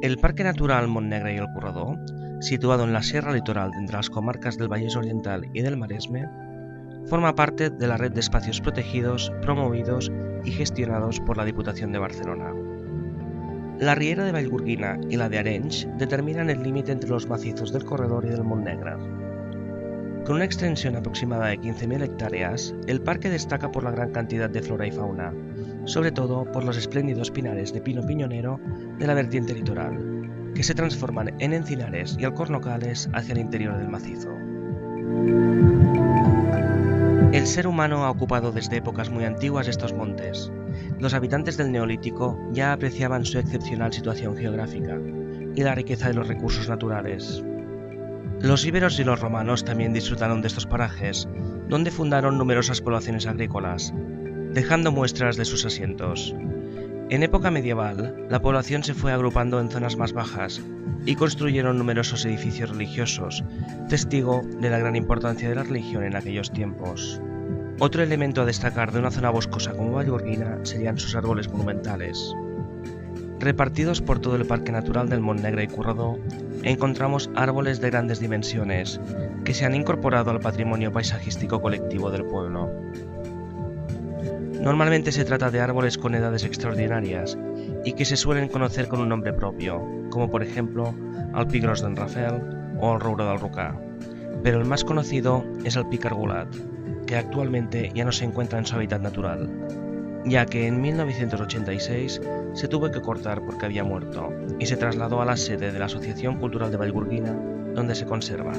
El Parque Natural Montnegre y el Corredor, situado en la Sierra Litoral entre las comarcas del Vallès Oriental y del Maresme, forma parte de la red de espacios protegidos, promovidos y gestionados por la Diputación de Barcelona. La riera de Vallgorguina y la de Arenys determinan el límite entre los macizos del Corredor y del Montnegre. Con una extensión aproximada de 15.000 hectáreas, el parque destaca por la gran cantidad de flora y fauna, sobre todo por los espléndidos pinares de pino piñonero de la vertiente litoral, que se transforman en encinares y alcornocales hacia el interior del macizo. El ser humano ha ocupado desde épocas muy antiguas estos montes. Los habitantes del Neolítico ya apreciaban su excepcional situación geográfica y la riqueza de los recursos naturales. Los íberos y los romanos también disfrutaron de estos parajes, donde fundaron numerosas poblaciones agrícolas, dejando muestras de sus asientos. En época medieval, la población se fue agrupando en zonas más bajas y construyeron numerosos edificios religiosos, testigo de la gran importancia de la religión en aquellos tiempos. Otro elemento a destacar de una zona boscosa como Vallgorguina serían sus árboles monumentales. Repartidos por todo el Parque Natural del Montnegre y Corredor, encontramos árboles de grandes dimensiones que se han incorporado al patrimonio paisajístico colectivo del pueblo. Normalmente se trata de árboles con edades extraordinarias y que se suelen conocer con un nombre propio, como por ejemplo el pi gros d'en Rafel o el roure del Rocà, pero el más conocido es el pi cargolat, que actualmente ya no se encuentra en su hábitat natural, ya que en 1986 se tuvo que cortar porque había muerto y se trasladó a la sede de la Asociación Cultural de Vallgorguina, donde se conserva.